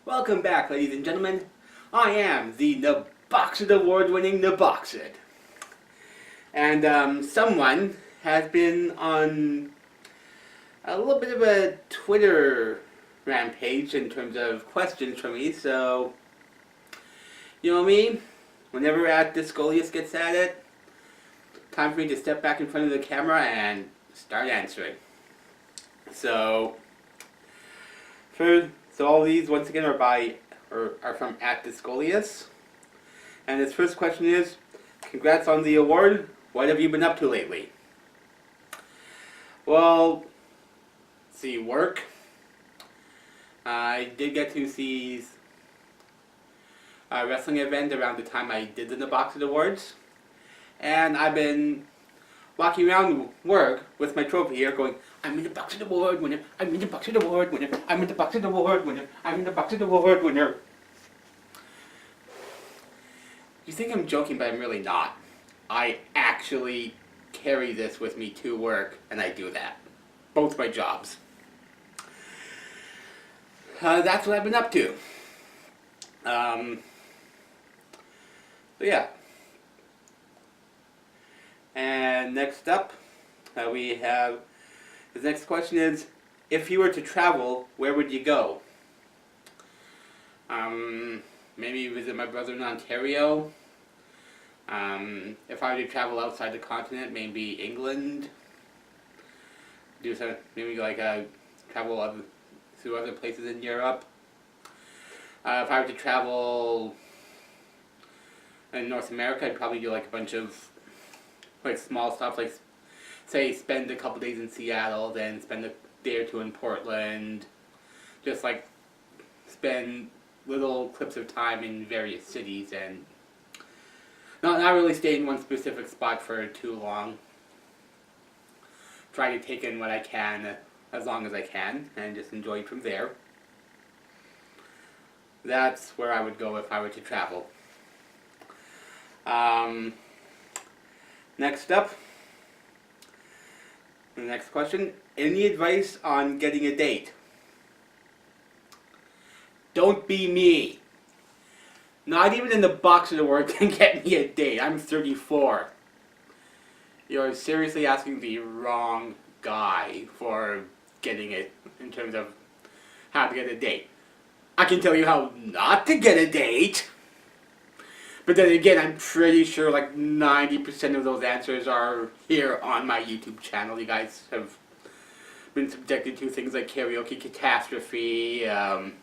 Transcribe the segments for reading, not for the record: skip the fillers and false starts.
Welcome back, ladies and gentlemen. I am the Naboxed Award-winning Naboxed. And someone has been on a little bit of a Twitter rampage in terms of questions from me, so you know me, whenever at Discolius gets at it, time for me to step back in front of the camera and start answering. So all these once again are from at Discolius. And his first question is, congrats on the award. What have you been up to lately? Well, see, work. I did get to see a wrestling event around the time I did the Naboxed Awards. And I've been walking around work with my trophy here going, I'm in the Naboxed Award winner, I'm in the Naboxed Award winner, I'm in the Naboxed Award winner, I'm in the Naboxed Award winner. You think I'm joking, but I'm really not. I actually carry this with me to work, and I do that. Both my jobs. That's what I've been up to. So yeah. And next up, we have, his next question is, if you were to travel, where would you go? Maybe visit my brother in Ontario. If I were to travel outside the continent, maybe England. Do some, maybe like travel to other places in Europe. If I were to travel in North America, I'd probably do like a bunch of like small stuff, like say spend a couple days in Seattle, then spend a day or two in Portland. Just like spend little clips of time in various cities and not really stay in one specific spot for too long. Try to take in what I can as long as I can and just enjoy it from there. That's where I would go if I were to travel. Next up, the next question. Any advice on getting a date? Don't be me. Not even in the Naboxed Award can get me a date. I'm 34. You're seriously asking the wrong guy for getting it in terms of how to get a date. I can tell you how not to get a date. But then again, I'm pretty sure like 90% of those answers are here on my YouTube channel. You guys have been subjected to things like Karaoke Catastrophe, the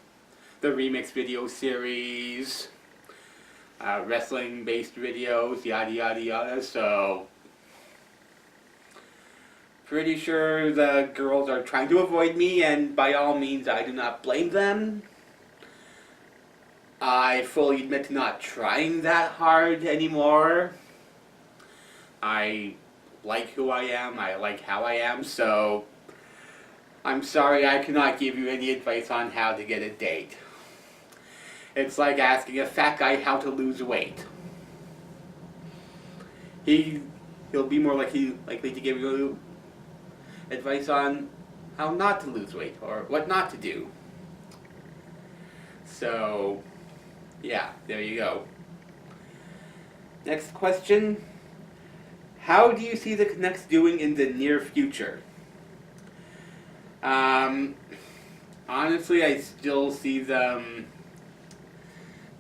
remix video series, wrestling-based videos, yada yada yada, so pretty sure the girls are trying to avoid me, and by all means I do not blame them. I fully admit to not trying that hard anymore. I like who I am, I like how I am, so I'm sorry I cannot give you any advice on how to get a date. It's like asking a fat guy how to lose weight. He'll be more likely to give you advice on how not to lose weight or what not to do. So, yeah, there you go. Next question. How do you see the Canucks doing in the near future? Honestly, I still see them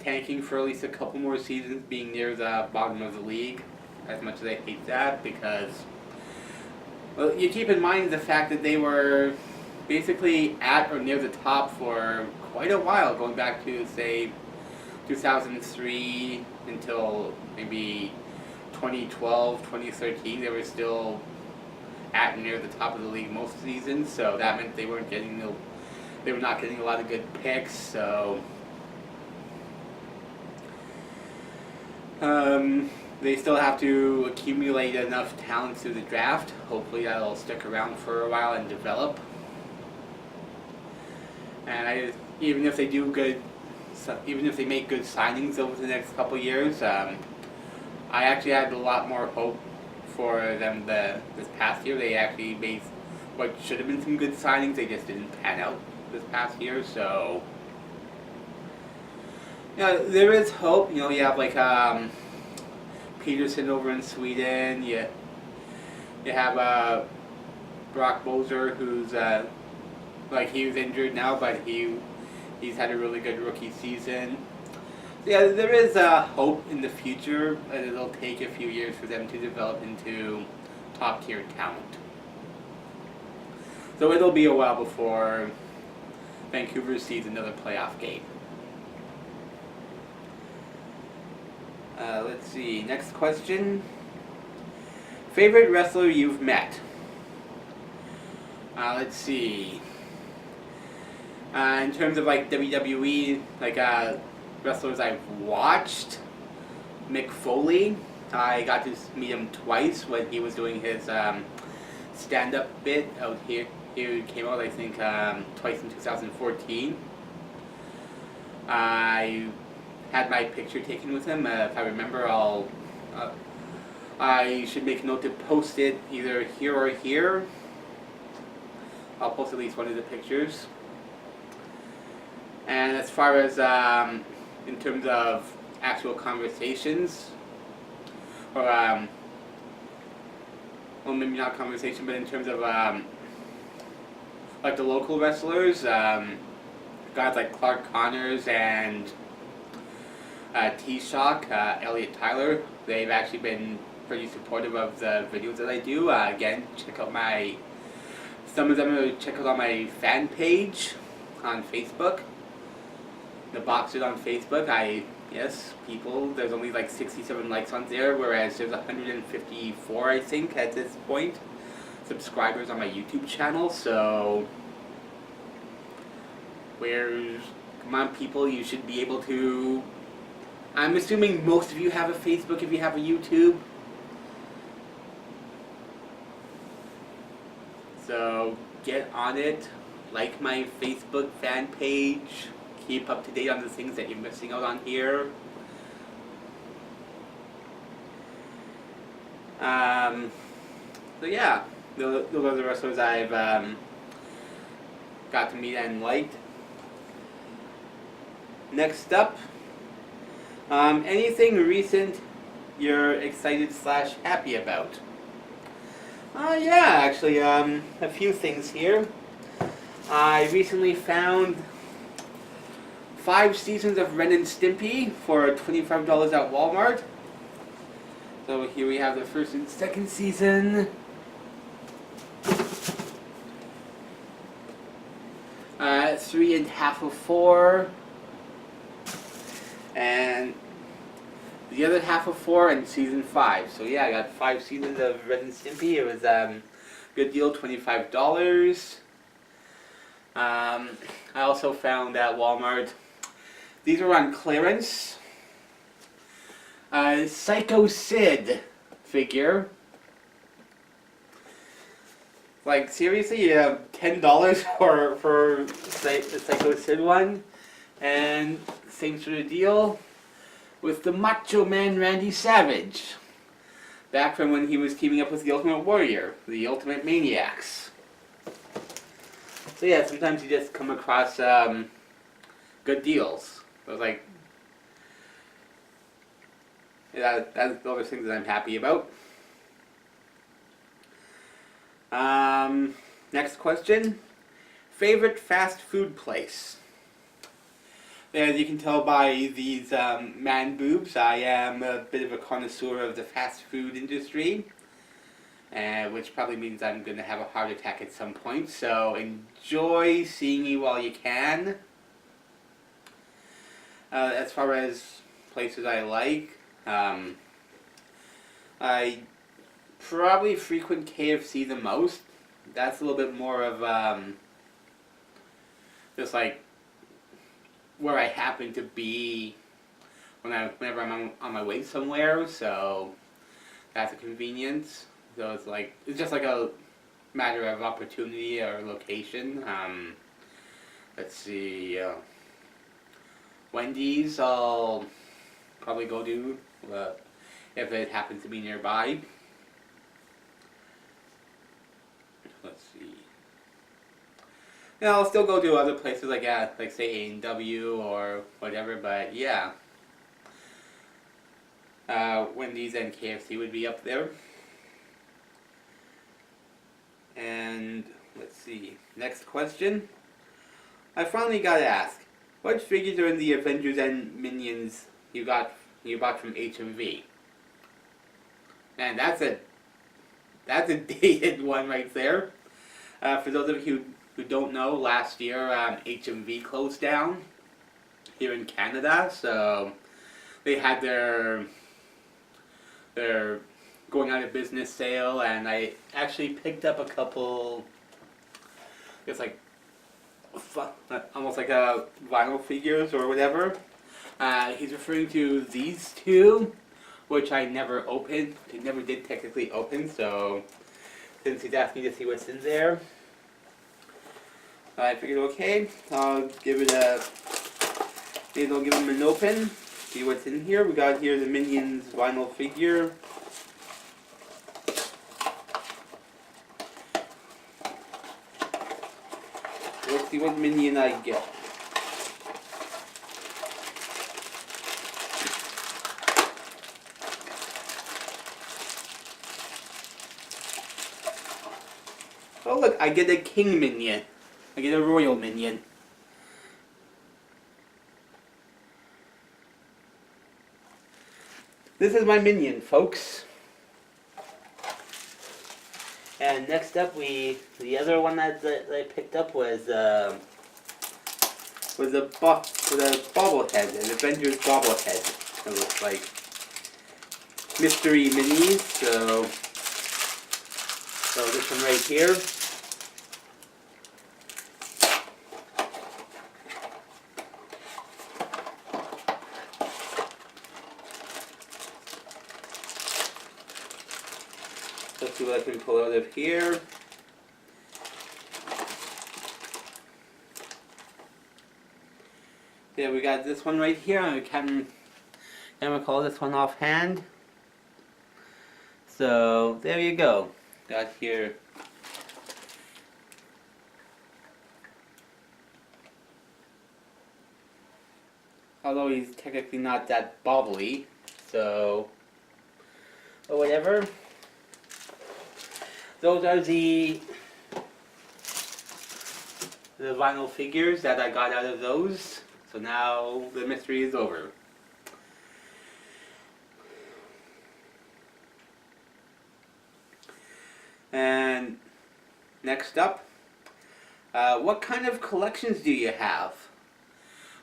tanking for at least a couple more seasons, being near the bottom of the league, as much as I hate that, because, well, you keep in mind the fact that they were basically at or near the top for quite a while, going back to, say, 2003 until maybe 2012, 2013, they were still at and near the top of the league most seasons, so that meant they were not getting a lot of good picks, so they still have to accumulate enough talent through the draft. Hopefully that'll stick around for a while and develop. And even if they make good signings over the next couple years, I actually had a lot more hope for them this past year. They actually made what should have been some good signings. They just didn't pan out this past year, so Yeah, there is hope. You know, you have like Peterson over in Sweden. You have Brock Boser, who's like he was injured now, but he's had a really good rookie season. So yeah, there is hope in the future, but it'll take a few years for them to develop into top tier talent. So it'll be a while before Vancouver sees another playoff game. Let's see. Next question. Favorite wrestler you've met? Let's see. In terms of like WWE, like wrestlers I've watched, Mick Foley. I got to meet him twice when he was doing his stand-up bit out here. He came out, I think, twice in 2014. I had my picture taken with him. If I remember, I should make a note to post it either here or here. I'll post at least one of the pictures. And as far as in terms of actual conversations, or well, maybe not conversation, but in terms of like the local wrestlers, guys like Clark Connors and T-Shock, Elliot Tyler, they've actually been pretty supportive of the videos that I do. Again, check out some of them check out on my fan page on Facebook. The Boxers on Facebook, yes, people, there's only like 67 likes on there, whereas there's 154, I think, at this point, subscribers on my YouTube channel, so come on people, you should be able to, I'm assuming most of you have a Facebook if you have a YouTube, so get on it, like my Facebook fan page, keep up to date on the things that you're missing out on here. So yeah, those are the wrestlers I've got to meet and liked. Next up, anything recent you're excited / happy about? Yeah, actually, a few things here. I recently found 5 seasons of Ren and Stimpy for $25 at Walmart. So here we have the first and second season. 3 1/2 of 4. And the other half of 4 in season 5. So yeah, I got 5 seasons of Ren and Stimpy. It was good deal, $25. I also found at Walmart, these were on clearance, Psycho Sid figure. Like seriously, you have $10 for the Psycho Sid one, and same sort of deal with the Macho Man Randy Savage, back from when he was teaming up with the Ultimate Warrior, the Ultimate Maniacs. So yeah, sometimes you just come across good deals. So it's like, yeah, that's the other things that I'm happy about. Next question. Favorite fast food place? As you can tell by these man boobs, I am a bit of a connoisseur of the fast food industry, which probably means I'm going to have a heart attack at some point, so enjoy seeing me while you can. As far as places I like, I probably frequent KFC the most. That's a little bit more of just like where I happen to be whenever I'm on my way somewhere, so that's a convenience. So it's just like a matter of opportunity or location. Let's see, Wendy's I'll probably go to if it happens to be nearby. Let's see. And I'll still go to other places like say A&W or whatever, but yeah. Wendy's and KFC would be up there. And let's see. Next question. I finally got to ask, what figures are in the Avengers and Minions you bought from HMV? And that's a dated one right there. For those of you who don't know, last year HMV closed down here in Canada, so they had their going out of business sale, and I actually picked up a couple. It's like almost like vinyl figures or whatever. He's referring to these two, which I never opened. I never did technically open, so since he's asked me to see what's in there, I figured, okay, I'll give him an open, see what's in here. We got here the Minions vinyl figure. Let's see what Minion I get. Oh look, I get a King Minion. I get a Royal Minion. This is my Minion, folks. And next up, the other one that I picked up was a bobblehead, an Avengers bobblehead. It looks like mystery minis. So this one right here. Let's see what I can pull out of here. Yeah, we got this one right here. I can't recall this one offhand. So there you go. Got here. Although he's technically not that bobbly, so or whatever. Those are the vinyl figures that I got out of those. So now the mystery is over. And next up, what kind of collections do you have?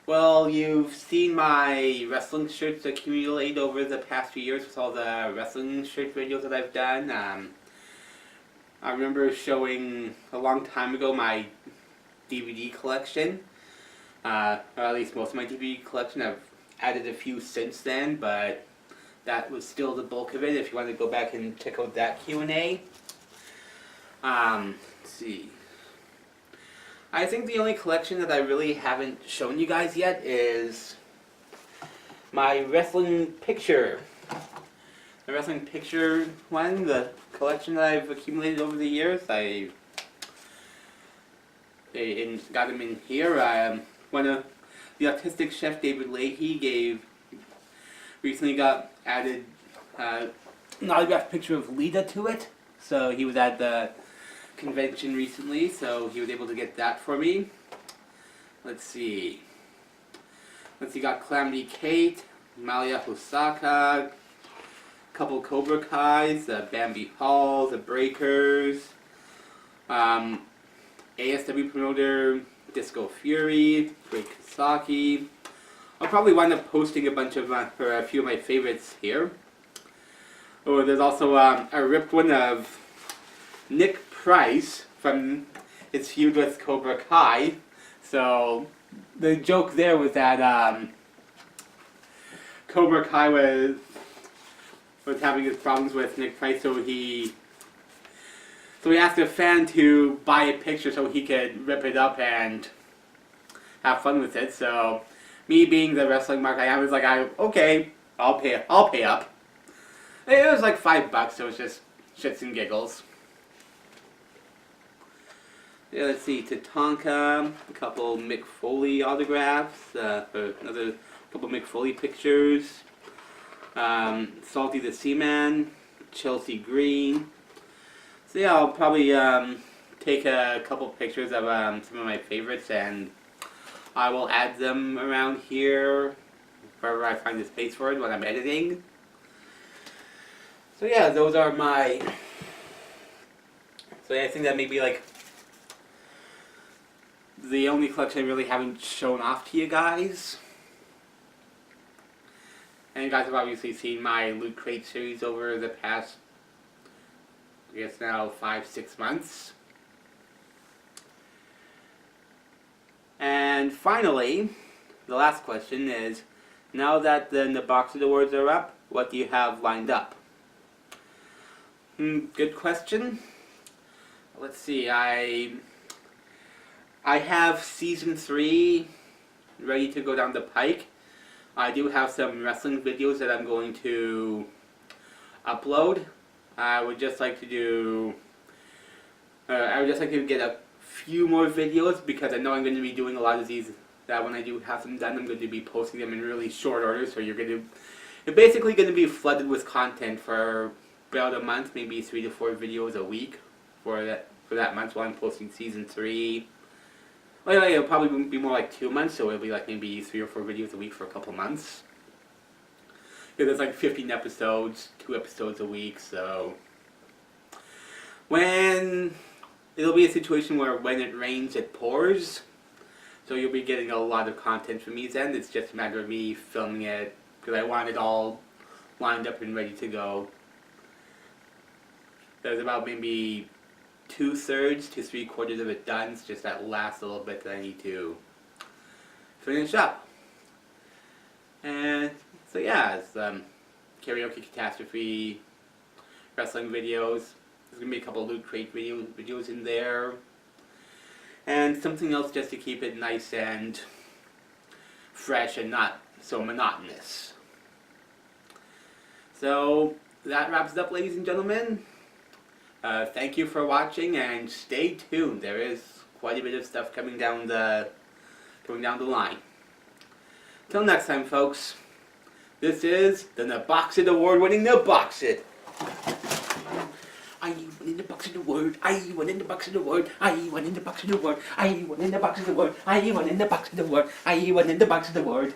Well, you've seen my wrestling shirts accumulate over the past few years with all the wrestling shirt videos that I've done. I remember showing a long time ago my DVD collection, or at least most of my DVD collection. I've added a few since then, but that was still the bulk of it. If you want to go back and check out that Q&A. Let's see. I think the only collection that I really haven't shown you guys yet is my wrestling picture. The wrestling picture one, the collection that I've accumulated over the years. I got them in here. One of the autistic chef David Leahy recently got added an autographed picture of Lita to it. So he was at the convention recently, so he was able to get that for me. Let's see. Got Calamity Kate, Malia Hosaka, couple Cobra Kais, the Bambi Hall, the Breakers, ASW promoter Disco Fury, Great Kasaki. I'll probably wind up posting a bunch of for a few of my favorites here. Oh, there's also a ripped one of Nick Price from his feud with Cobra Kai. So the joke there was that Cobra Kai was having his problems with Nick Price, so he asked a fan to buy a picture so he could rip it up and have fun with it. So me being the wrestling mark I am, was like, okay, I'll pay up. It was like $5, so it was just shits and giggles. Yeah, let's see, Tatanka, a couple Mick Foley autographs, or another couple Mick Foley pictures, Salty the Seaman, Chelsea Green. So yeah, I'll probably take a couple pictures of some of my favorites, and I will add them around here wherever I find the space for it when I'm editing. So yeah, those are my... So yeah, I think that may be like the only collection I really haven't shown off to you guys. And you guys have obviously seen my Loot Crate series over the past, I guess now, 5-6 months. And finally, the last question is, now that the Boxed Awards are up, what do you have lined up? Good question. Let's see, I have Season 3 ready to go down the pike. I do have some wrestling videos that I'm going to upload. I would just like to do... I would just like to get a few more videos, because I know I'm going to be doing a lot of these, that when I do have them done, I'm going to be posting them in really short order, so you're basically going to be flooded with content for about a month, maybe 3 to 4 videos a week for that month while I'm posting Season 3. Well, it'll probably be more like 2 months, so it'll be like maybe 3 or 4 videos a week for a couple months. Because there's like 15 episodes, 2 episodes a week, so... It'll be a situation where when it rains, it pours. So you'll be getting a lot of content from me then. It's just a matter of me filming it, because I want it all lined up and ready to go. There's about maybe 2/3 to 3/4 of it done. It's just that last little bit that I need to finish up. And so yeah, it's karaoke catastrophe, wrestling videos. There's gonna be a couple of Loot Crate videos in there, and something else just to keep it nice and fresh and not so monotonous. So that wraps it up, ladies and gentlemen. Thank you for watching, and stay tuned. There is quite a bit of stuff coming down the line. Till next time, folks. This is the Naboxit Award-winning Naboxit. I won in the Boxit Award. I won in the Boxit Award. I won in the Boxit Award. I won in the Boxit Award. I won in the Boxit Award. I won in the Boxit Award.